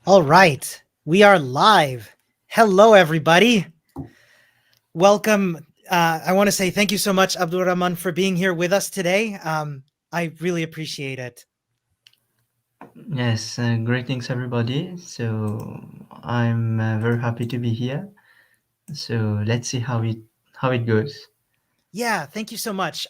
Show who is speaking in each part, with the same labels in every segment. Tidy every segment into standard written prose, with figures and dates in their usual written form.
Speaker 1: All right, we are live. Hello, everybody. Welcome. I want to say thank you so much, Abdur-Rahmaan, for being here with us today. I really appreciate it.
Speaker 2: Yes, greetings everybody. So I'm very happy to be here. So let's see how it goes.
Speaker 1: Yeah, thank you so much.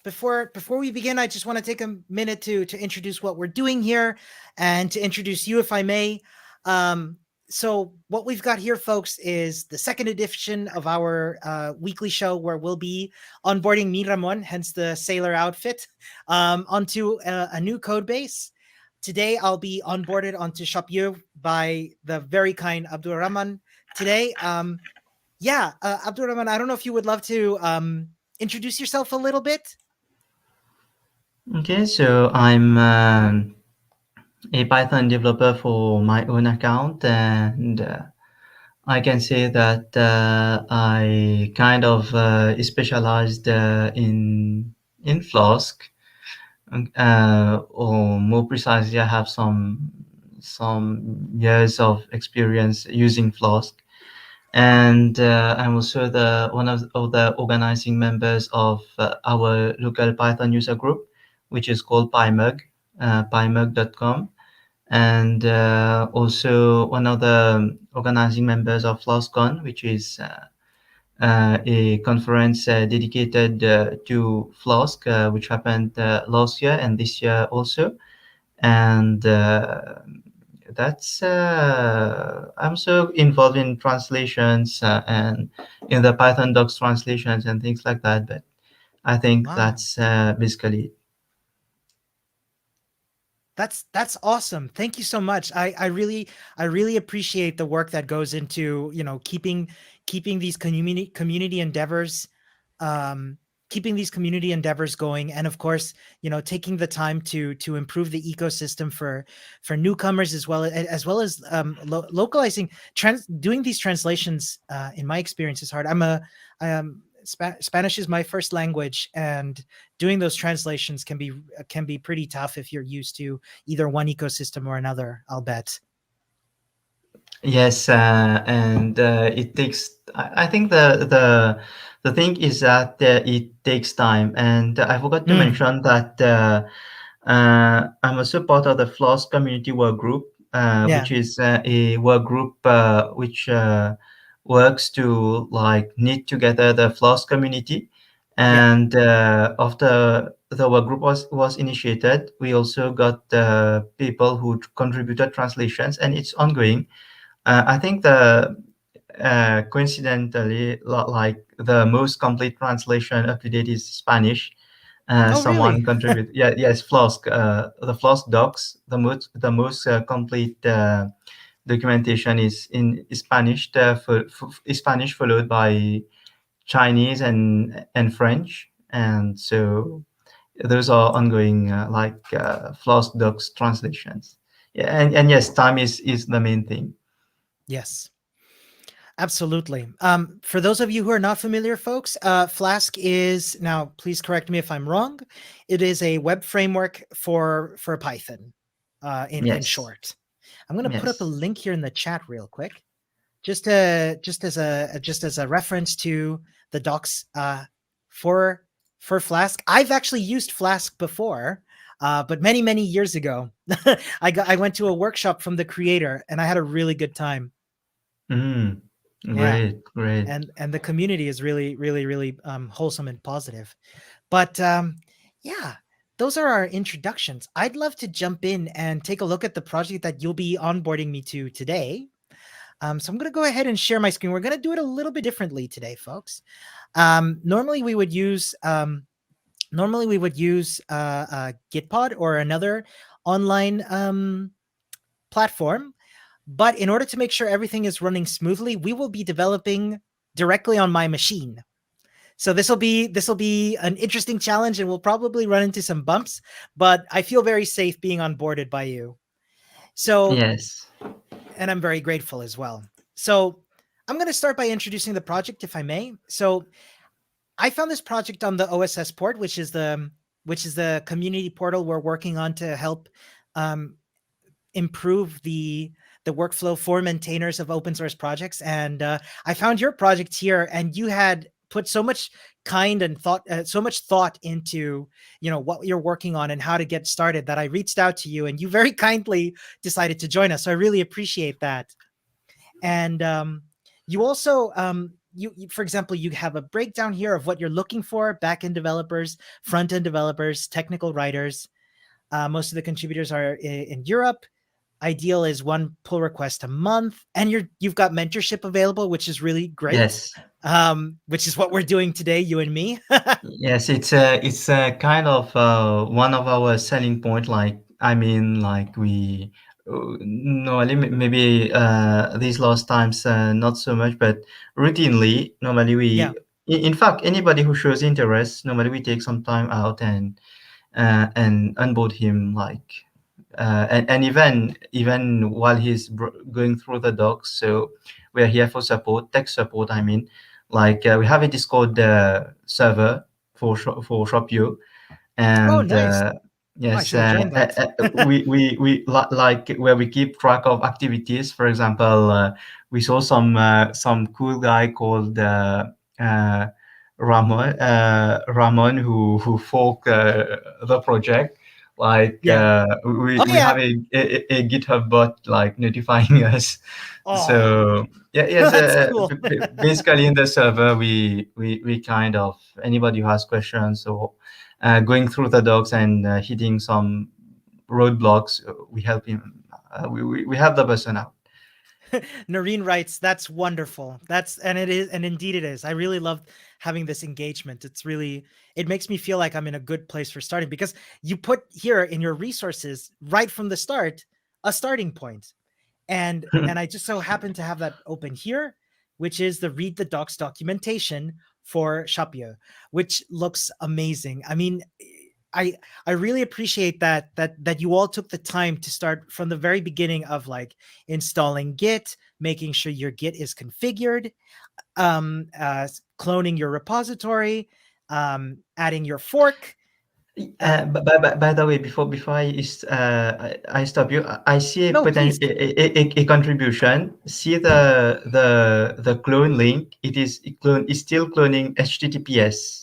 Speaker 1: Before we begin, I just want to take a minute to introduce what we're doing here, and to introduce you, if I may. Um, so what we've got here, folks, is the second edition of our weekly show, where we'll be onboarding me, Ramon, hence the sailor outfit, onto a new code base. Today, I'll be onboarded onto Shopyo by the very kind Abdur-Rahmaan. Today, Abdur-Rahmaan, I don't know if you would love to introduce yourself a little bit.
Speaker 2: Okay, so I'm a Python developer for my own account, and I can say that I kind of specialized in Flask, or more precisely, I have some years of experience using Flask. And I'm also the one of the organizing members of our local Python user group, which is called PyMug, pymug.com, and also one of the organizing members of FlosCon, which is a conference dedicated to Flask, which happened last year and this year also. And that's I'm so involved in translations and in the Python docs translations and things like that. But I think
Speaker 1: Wow.
Speaker 2: that's basically
Speaker 1: That's awesome. Thank you so much. I really appreciate the work that goes into, keeping these community endeavors um going, and of course, taking the time to improve the ecosystem for newcomers, as well as localizing doing these translations. In my experience, is hard. Spanish is my first language, and doing those translations can be pretty tough if you're used to either one ecosystem or another, I'll bet.
Speaker 2: yes, and it takes. I think the thing is that it takes time, and I forgot to
Speaker 1: Mm,
Speaker 2: mention that I'm also part of the Floss community work group,
Speaker 1: yeah,
Speaker 2: which is a work group which works to like knit together the Floss community.
Speaker 1: yeah.
Speaker 2: And after the work group was initiated, we also got people who contributed translations, and it's ongoing. I think the coincidentally, like the most complete translation up to date is Spanish.
Speaker 1: Oh,
Speaker 2: Someone
Speaker 1: really?
Speaker 2: contribute. Yeah, yes, Flask. The Flask docs, the most complete documentation is in Spanish. Spanish followed by Chinese and French, and so those are ongoing like Flask docs translations. Yeah, and yes, time is the main thing.
Speaker 1: Yes, absolutely. For those of you who are not familiar, folks, Flask is, now please correct me if I'm wrong, it is a web framework for Python, in
Speaker 2: Yes,
Speaker 1: short. I'm going to put up a
Speaker 2: yes.
Speaker 1: link here in the chat real quick, just as a reference to the docs, for Flask. I've actually used Flask before, but many years ago. I went to a workshop from the creator, and I had a really good time.
Speaker 2: Mm,
Speaker 1: Yeah,
Speaker 2: great, great.
Speaker 1: and the community is really wholesome and positive. But yeah, those are our introductions. I'd love to jump in and take a look at the project that you'll be onboarding me to today. So I'm going to go ahead and share my screen. We're going to do it a little bit differently today, folks. Normally we would use Gitpod or another online platform, but in order to make sure everything is running smoothly, we will be developing directly on my machine. So this will be an interesting challenge, and we'll probably run into some bumps, but I feel very safe being onboarded by you. So,
Speaker 2: Yes.
Speaker 1: and I'm very grateful as well. So, I'm going to start by introducing the project, if I may. So, I found this project on the OSS port, which is the community portal we're working on to help um, improve the the workflow for maintainers of open source projects. And I found your project here, and you had put so much so much thought into, what you're working on and how to get started, that I reached out to you, and you very kindly decided to join us. So I really appreciate that. And you also, for example, you have a breakdown here of what you're looking for: backend developers, front end developers, technical writers. Most of the contributors are in Europe. Ideal is one pull request a month, and you've got mentorship available, which is really great.
Speaker 2: Yes.
Speaker 1: Which is what we're doing today, you and me.
Speaker 2: Yes, it's kind of one of our selling point. Like, I mean, like we normally maybe these last times not so much, but routinely normally
Speaker 1: Yeah.
Speaker 2: in fact, anybody who shows interest, normally we take some time out and onboard him, like and even while he's going through the docs. So we're here for support, tech support. I mean, like we have a Discord server for Shopyo,
Speaker 1: Oh,
Speaker 2: and
Speaker 1: nice. Oh, I
Speaker 2: yes,
Speaker 1: should have joined that.
Speaker 2: like where we keep track of activities. For example, we saw some cool guy called uh, Ramón who forked the project. Like
Speaker 1: Yeah. Oh,
Speaker 2: we
Speaker 1: yeah.
Speaker 2: have a GitHub bot like notifying us.
Speaker 1: Oh,
Speaker 2: So yeah, yes,
Speaker 1: that's cool.
Speaker 2: basically in the server we kind of, anybody who has questions or going through the docs and hitting some roadblocks, we help him. We help the person out.
Speaker 1: Noreen writes, "That's wonderful. And it is, and indeed it is. I really love having this engagement. It makes me feel like I'm in a good place for starting, because you put here in your resources right from the start a starting point. And I just so happen to have that open here, which is the read the docs documentation for Shopyo, which looks amazing. I mean, I really appreciate that you all took the time to start from the very beginning of, like, installing Git, making sure your Git is configured, cloning your repository, adding your fork.
Speaker 2: By the way, before I stop you, I see a
Speaker 1: No, please.
Speaker 2: a contribution. See the clone link. It is still cloning HTTPS.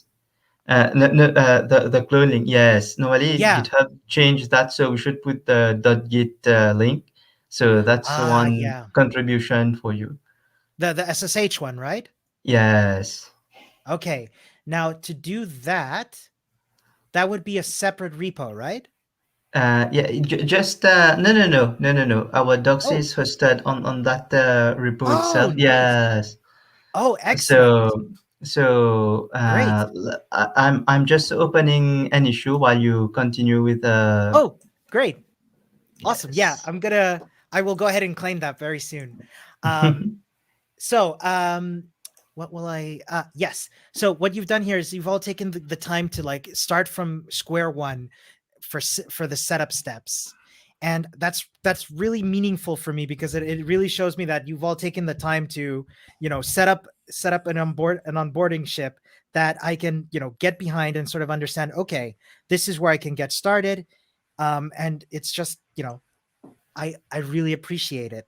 Speaker 2: No, no, the clone link. Yes, normally
Speaker 1: Yeah.
Speaker 2: GitHub changed that, so we should put the .git link. So that's one
Speaker 1: Yeah.
Speaker 2: contribution for you.
Speaker 1: The SSH one, right?
Speaker 2: Yes.
Speaker 1: Okay. Now, to do that, that would be a separate repo, right?
Speaker 2: Yeah, just no. Our docs
Speaker 1: Oh.
Speaker 2: is hosted on that repo
Speaker 1: Oh,
Speaker 2: itself.
Speaker 1: nice.
Speaker 2: Yes.
Speaker 1: Oh, excellent.
Speaker 2: So so
Speaker 1: Great.
Speaker 2: I'm just opening an issue while you continue with
Speaker 1: Oh, great. Awesome. Yeah,
Speaker 2: yes.
Speaker 1: I will go ahead and claim that very soon. Um, so, what will yes. So what you've done here is you've all taken the time to, like, start from square one for the setup steps. And that's really meaningful for me, because it really shows me that you've all taken the time to, set up an onboarding ship that I can, get behind and sort of understand, okay, this is where I can get started. And it's just, I really appreciate it.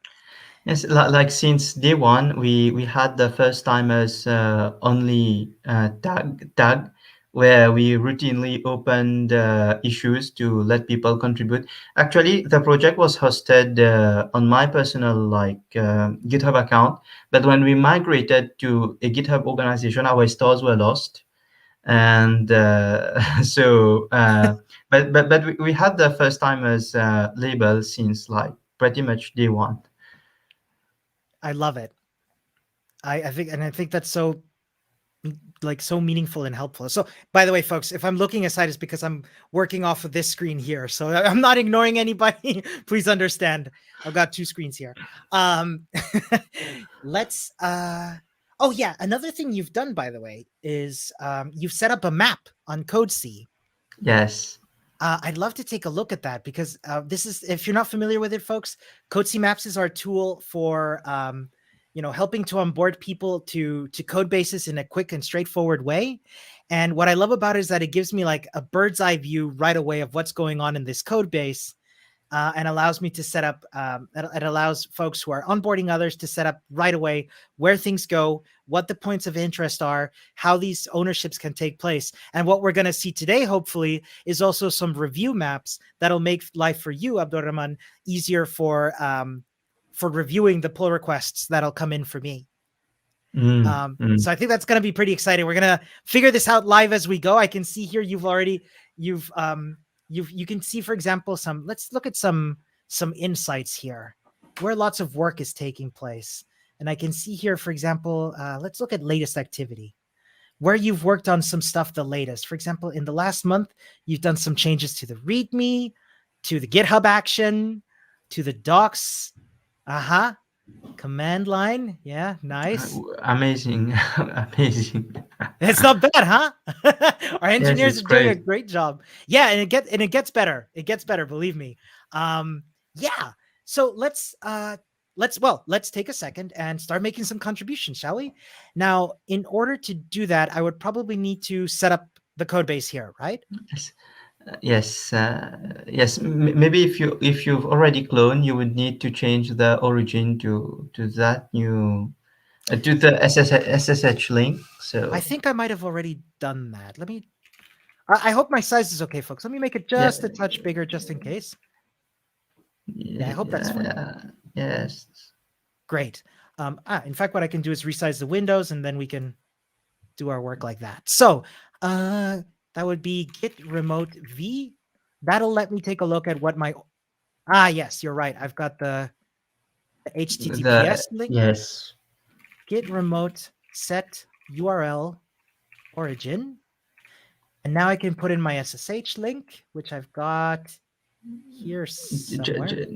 Speaker 2: Yes, like since day one, we had the first timers only tag where we routinely opened issues to let people contribute. Actually, the project was hosted on my personal GitHub account, but when we migrated to a GitHub organization, our stores were lost, and so but we had the first timers label since like pretty much day one.
Speaker 1: I love it. I think that's so, like, so meaningful and helpful. So, by the way, folks, if I'm looking aside, it's because I'm working off of this screen here. So I'm not ignoring anybody. Please understand. I've got two screens here. Let's oh yeah, another thing you've done, by the way, is you've set up a map on CodeC.
Speaker 2: Yes.
Speaker 1: I'd love to take a look at that, because this is, if you're not familiar with it, folks, CodeC Maps is our tool for helping to onboard people to code bases in a quick and straightforward way. And what I love about it is that it gives me, like, a bird's eye view right away of what's going on in this code base. and allows me to set up. It allows folks who are onboarding others to set up right away where things go, what the points of interest are, how these ownerships can take place. And what we're going to see today, hopefully, is also some review maps that'll make life for you, Abdur-Rahmaan, easier for reviewing the pull requests that'll come in for me. So I think that's going to be pretty exciting. We're going to figure this out live as we go. I can see here you can see, for example, let's look at some insights here where lots of work is taking place. And I can see here, for example, let's look at latest activity, where you've worked on some stuff the latest. For example, in the last month, you've done some changes to the README, to the GitHub action, to the docs. Command line. Yeah, nice.
Speaker 2: Amazing. Amazing.
Speaker 1: It's not bad, huh? Our
Speaker 2: Yes,
Speaker 1: engineers
Speaker 2: it's
Speaker 1: are doing a
Speaker 2: great.
Speaker 1: great job. Yeah, and it gets better. It gets better, believe me. Yeah. So let's take a second and start making some contributions, shall we? Now, in order to do that, I would probably need to set up the code base here, right?
Speaker 2: Yes. Yes. Maybe if you've already cloned, you would need to change the origin to that new to the SSH link. So
Speaker 1: I think I might have already done that. I hope my size is okay, folks. Let me make it
Speaker 2: yeah,
Speaker 1: just a touch bigger just in case. Yeah, I hope that's fine.
Speaker 2: Yes.
Speaker 1: Great. In fact, what I can do is resize the windows and then we can do our work like that. So that would be git remote v. That'll let me take a look at what yes, you're right. I've got the HTTPS link.
Speaker 2: Yes.
Speaker 1: Git remote set URL origin. And now I can put in my SSH link, which I've got here somewhere.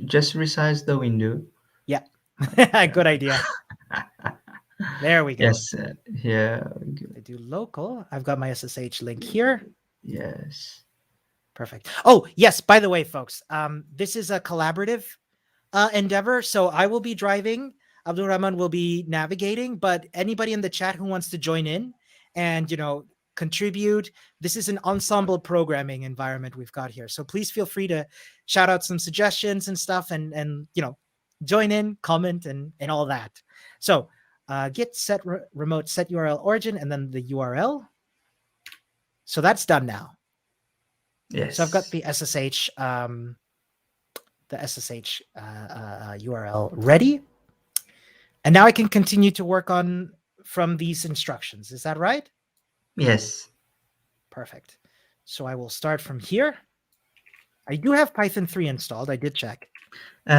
Speaker 2: Just resize the window.
Speaker 1: Yeah, good idea. There we go.
Speaker 2: Yes, here.
Speaker 1: I do local. I've got my SSH link here.
Speaker 2: Yes.
Speaker 1: Perfect. Oh, yes. By the way, folks, this is a collaborative endeavor. So I will be driving. Abdur-Rahmaan will be navigating, but anybody in the chat who wants to join in and, contribute. This is an ensemble programming environment we've got here. So please feel free to shout out some suggestions and stuff and join in, comment and all that. So git set remote set URL origin and then the URL. So that's done now.
Speaker 2: Yes.
Speaker 1: So I've got the SSH URL ready. And now I can continue to work on from these instructions. Is that right?
Speaker 2: Yes.
Speaker 1: Perfect. So I will start from here. I do have Python 3 installed. I did check.
Speaker 2: I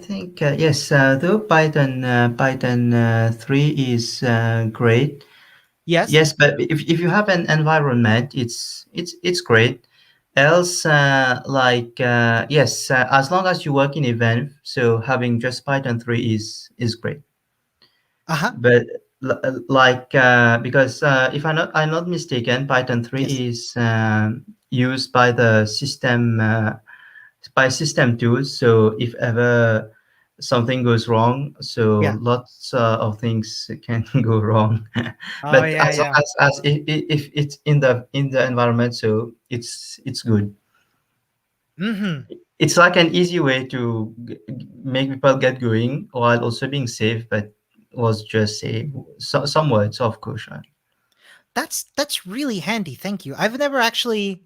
Speaker 2: think yes. Though Python 3 is great.
Speaker 1: Yes.
Speaker 2: Yes, but if you have an environment, it's great. Else, yes, as long as you work in event, so having just Python 3 is great. But because if I'm not mistaken, Python 3 is used by the system by system tools. So if ever something goes wrong, so lots of things can go wrong. But as long as if it's in the environment, so it's good. It's like an easy way to make people get going while also being safe, but was just some words of caution.
Speaker 1: That's really handy. Thank you. I've never actually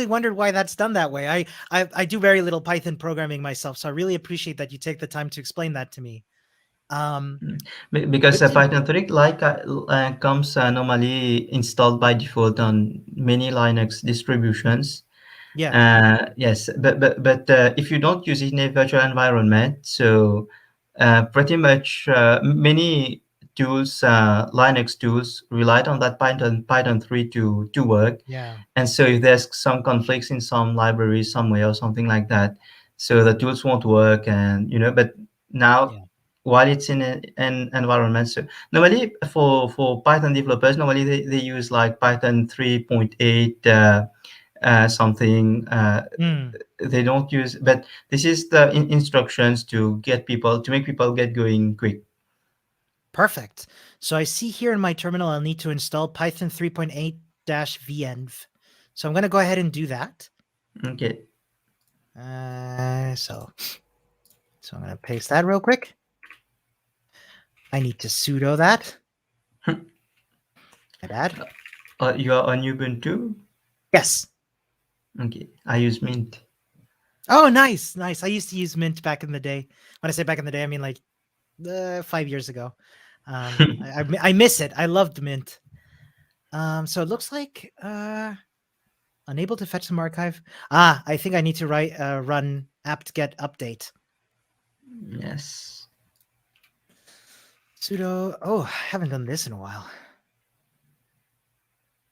Speaker 1: wondered why that's done that way. I do very little Python programming myself, so I really appreciate that you take the time to explain that to me.
Speaker 2: Because Python 3 comes normally installed by default on many Linux distributions. Yes, but if you don't use it in a virtual environment, so pretty much many tools, Linux tools, relied on that Python 3 to work. And so if there's some conflicts in some library somewhere or something like that, so the tools won't work. And but now while it's in an environment, so normally for Python developers, normally they use like Python 3.8 something. They don't use, but this is the instructions to make people get going quick.
Speaker 1: Perfect. So I see here in my terminal, I'll need to install Python 3.8-venv. So I'm going to go ahead and do that.
Speaker 2: Okay.
Speaker 1: So I'm going to paste that real quick. I need to sudo that. My bad.
Speaker 2: You are on Ubuntu?
Speaker 1: Yes.
Speaker 2: Okay. I use Mint.
Speaker 1: Oh, nice. I used to use Mint back in the day. When I say back in the day, I mean like 5 years ago. I miss it. I loved Mint. So it looks like unable to fetch some archive. I think I need to run apt-get update.
Speaker 2: Yes.
Speaker 1: Sudo. Oh, I haven't done this in a while.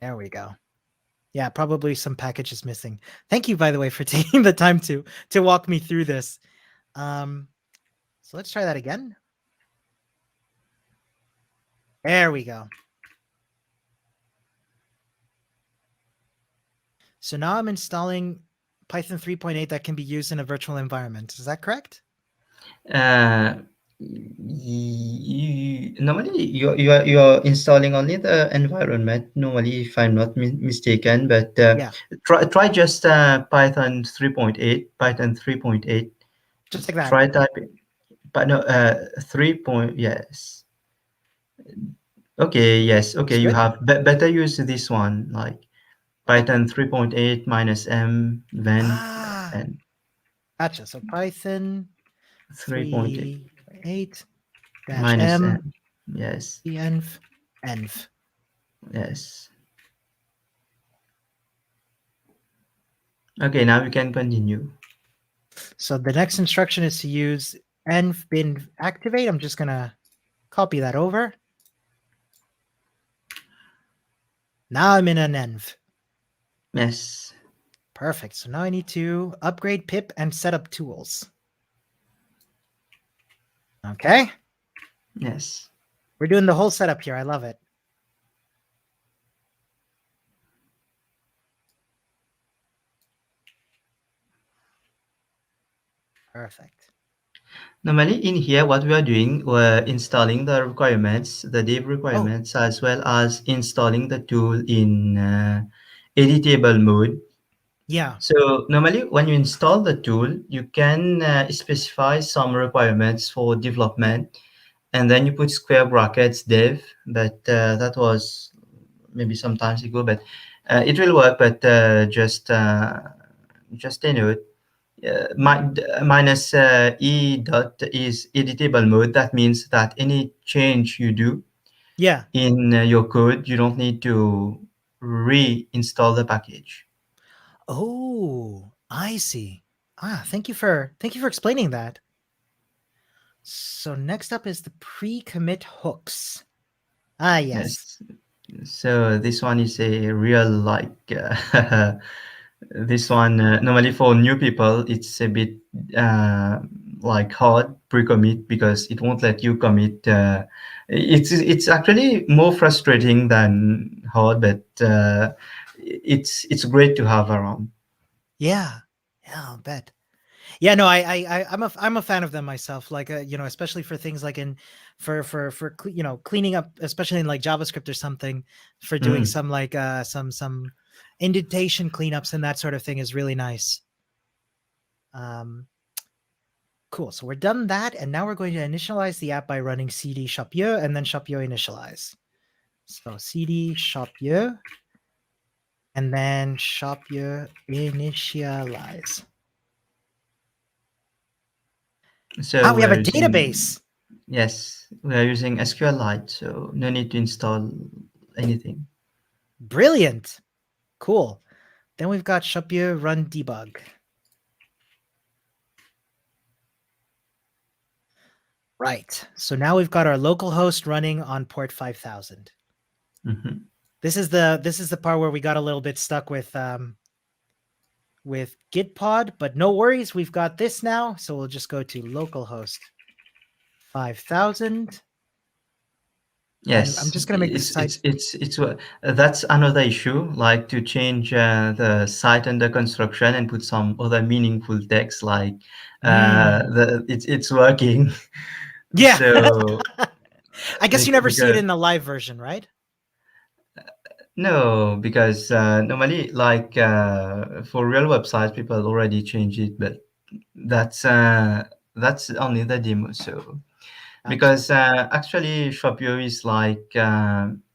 Speaker 1: There we go. Yeah, probably some packages missing. Thank you, by the way, for taking the time to walk me through this. So let's try that again. There we go. So now I'm installing Python 3.8 that can be used in a virtual environment. Is that correct?
Speaker 2: Normally you're installing only the environment. Normally, if I'm not mistaken, but
Speaker 1: Yeah,
Speaker 2: try just Python 3.8. Python 3.8.
Speaker 1: just like that.
Speaker 2: Try typing. But no, 3 point. Yes. Okay. Yes. Okay.
Speaker 1: Looks
Speaker 2: You
Speaker 1: good.
Speaker 2: have better use this one, like
Speaker 1: Okay.
Speaker 2: Python 3.8 minus m vent
Speaker 1: Ah,
Speaker 2: and
Speaker 1: gotcha. So Python
Speaker 2: 3.8
Speaker 1: 3.8 dash
Speaker 2: minus
Speaker 1: m
Speaker 2: m. Yes.
Speaker 1: env.
Speaker 2: Yes. Okay. Now we can continue.
Speaker 1: So the next instruction is to use env bin activate. I'm just gonna copy that over. Now I'm in an env.
Speaker 2: Yes.
Speaker 1: Perfect. So now I need to upgrade pip and set up tools. Okay.
Speaker 2: Yes.
Speaker 1: We're doing the whole setup here. I love it. Perfect.
Speaker 2: Normally in here, what we are doing, we're installing the requirements, the dev
Speaker 1: Oh,
Speaker 2: requirements, as well as installing the tool in editable mode.
Speaker 1: yeah.
Speaker 2: So normally when you install the tool, you can specify some requirements for development, and then you put square brackets dev. But that was maybe some times ago, but it will work. But just a note, minus e dot is editable mode. That means that any change you do
Speaker 1: Yeah.
Speaker 2: in your code, you don't need to reinstall the package.
Speaker 1: Oh, I see. Thank you for explaining that. So next up is the pre-commit hooks. Yes.
Speaker 2: Yes. So this one is a real like this one normally for new people it's a bit uh, like hard pre-commit because it won't let you commit. It's actually more frustrating than hard, but it's great to have around.
Speaker 1: Yeah. Yeah, I'll bet. Yeah, no, I'm a fan of them myself. Like, especially for things like in cleaning up, especially in like JavaScript or something, for doing
Speaker 2: Mm.
Speaker 1: some like some indentation cleanups and that sort of thing is really nice. Um, cool. So we're done that, and now we're going to initialize the app by running cd Shopyo and then Shopyo initialize. So cd Shopyo and then Shopyo initialize.
Speaker 2: So
Speaker 1: We have a
Speaker 2: we're using,
Speaker 1: database.
Speaker 2: yes, we are using SQLite, so no need to install anything.
Speaker 1: Brilliant. Cool. Then we've got Shopyo run debug. Right. So now we've got our local host running on port 5000.
Speaker 2: Mhm.
Speaker 1: This is the part where we got a little bit stuck with Gitpod, but no worries, we've got this now. So we'll just go to localhost 5000, and I'm
Speaker 2: Yes,
Speaker 1: just gonna make the site.
Speaker 2: that's another issue. Like to change the site under construction and put some other meaningful text. Like it's working.
Speaker 1: Yeah.
Speaker 2: So
Speaker 1: I guess you never see it
Speaker 2: because
Speaker 1: in the live version, right?
Speaker 2: No, because normally, like for real websites, people already change it, but that's uh, that's only the demo. So
Speaker 1: Gotcha.
Speaker 2: because actually Shopyo is like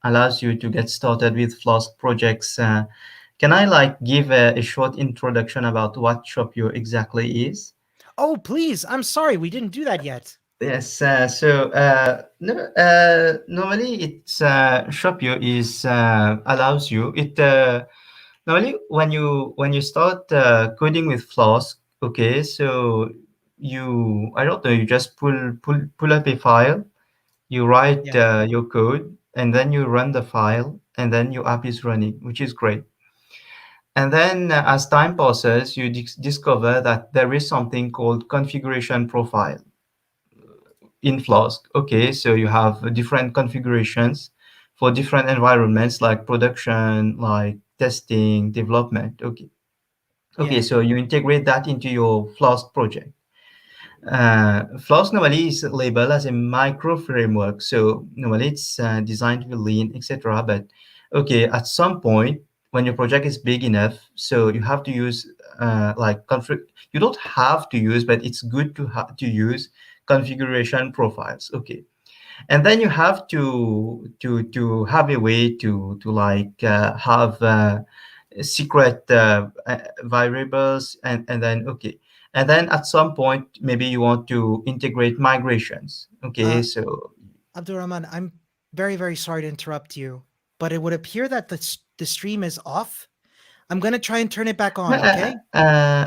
Speaker 2: allows you to get started with Flask projects. Can I like give a short introduction about what Shopyo exactly is?
Speaker 1: Oh, please. I'm sorry. We didn't do that yet.
Speaker 2: Yes, no, normally it's Shopyo is allows you it normally when you start coding with Flask, okay, so you I don't know, you just pull up a file, you write
Speaker 1: Yeah.
Speaker 2: your code, and then you run the file, and then your app is running, which is great. And then as time passes, you discover that there is something called configuration profile in Flask. Okay, so you have different configurations for different environments like production, like testing, development. Okay. Okay,
Speaker 1: Yeah.
Speaker 2: so you integrate that into your Flask project. Flask normally is labeled as a micro framework, so normally it's designed to be lean, etc. But okay, at some point when your project is big enough, so you have to use like config. You don't have to use, but it's good to to use configuration profiles. Okay, and then you have to have a way to like have secret variables, and then okay, and then at some point maybe you want to integrate migrations. Okay,
Speaker 1: Uh,
Speaker 2: so
Speaker 1: Abdur-Rahmaan, I'm very, very sorry to interrupt you, but it would appear that the stream is off. I'm going to try and turn it back on, okay?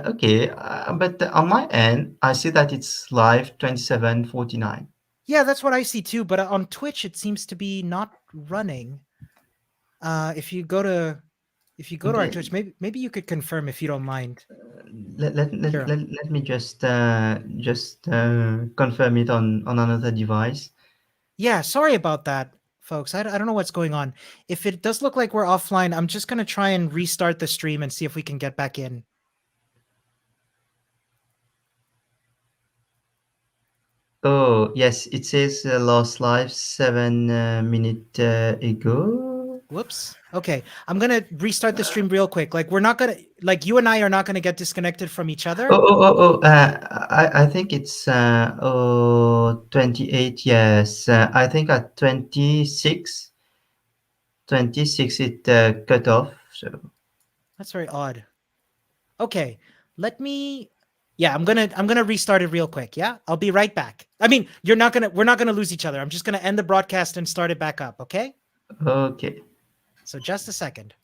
Speaker 2: okay, but on my end I see that it's live 27:49.
Speaker 1: Yeah, that's what I see too, but on Twitch it seems to be not running. If you go to our
Speaker 2: Okay,
Speaker 1: Twitch, maybe you could confirm if you don't mind. Here.
Speaker 2: let me just confirm it on another device.
Speaker 1: Yeah, sorry about that, folks. I don't know what's going on. If it does look like we're offline, I'm just going to try and restart the stream and see if we can get back in.
Speaker 2: Oh, yes, it says last live 7 minute ago.
Speaker 1: Whoops. Okay, I'm going to restart the stream real quick. Like we're not going to like you and I are not going to get disconnected from each
Speaker 2: Oh,
Speaker 1: other.
Speaker 2: oh, oh, oh, I think it's 28, yes. I think at 26 it cut off. So,
Speaker 1: That's very odd. Okay, let me I'm going to restart it real quick, yeah? I'll be right back. I mean, we're not going to lose each other. I'm just going to end the broadcast and start it back up, okay?
Speaker 2: okay.
Speaker 1: So just a second.